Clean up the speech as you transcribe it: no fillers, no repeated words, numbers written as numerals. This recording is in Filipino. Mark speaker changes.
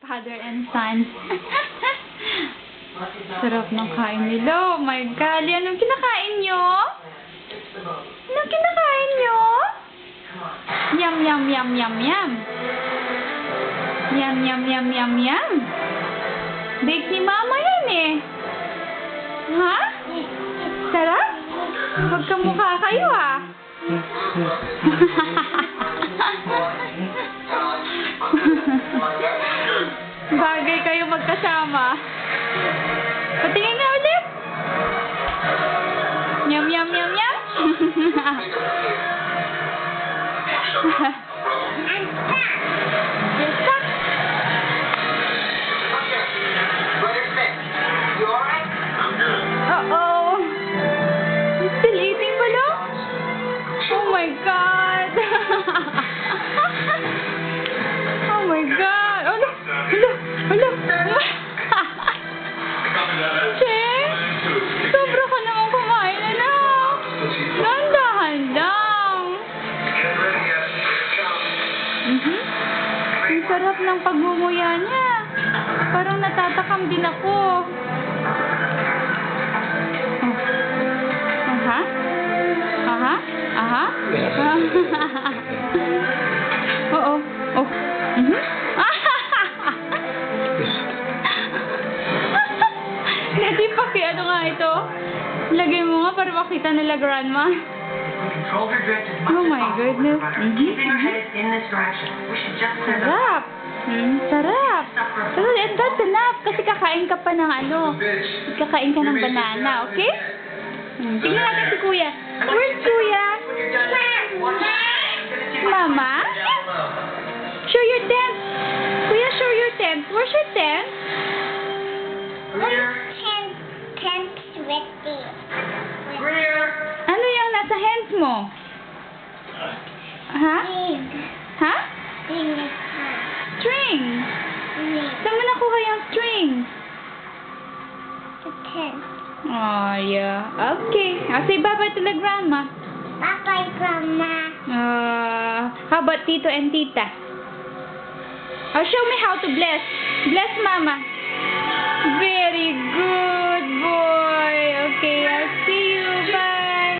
Speaker 1: Father and son. Sarap ng kain nila. Oh my God. Anong kinakain nyo? Anong kinakain nyo? Yum, yum, yum, yum, yum. Yum, yum, yum, yum, yum. Bake ni Mama yan eh. Ha? Sarap? Magkamukha kayo ah. Bagay kayo magkasama. Patingin nga ulit. Yum, yum, yum, yum. Uh-oh. He's still eating pala? Oh my God. Oh my God. Alo, alo, alo. Che, sobra ka naman kumain, anak. Dahan-dahan lang. Ang sarap ng pagmumuya niya. Parang natatakam din ako. Aha. Aha. Aha. Oo. Oh. Dati paki, ano nga ito? Lagay mo nga para makita nila grandma. Oh my goodness. Sarap. Sarap. Pero that's enough. Kasi kakain ka pa ng ano. Kakain ka ng banana, okay? Tingnan natin si Kuya. Where's Kuya? Mama? Show your tent. Kuya, show your tent. Where's your tent? Ano yung nasa hands mo? Ha? Ha? String. Saan mo nakuha yung string? Oh, yeah. Okay. I'll say bye-bye to the grandma.
Speaker 2: Bye-bye, Grandma.
Speaker 1: How about Tito and Tita? Oh, show me how to bless. Bless Mama. Very good boy.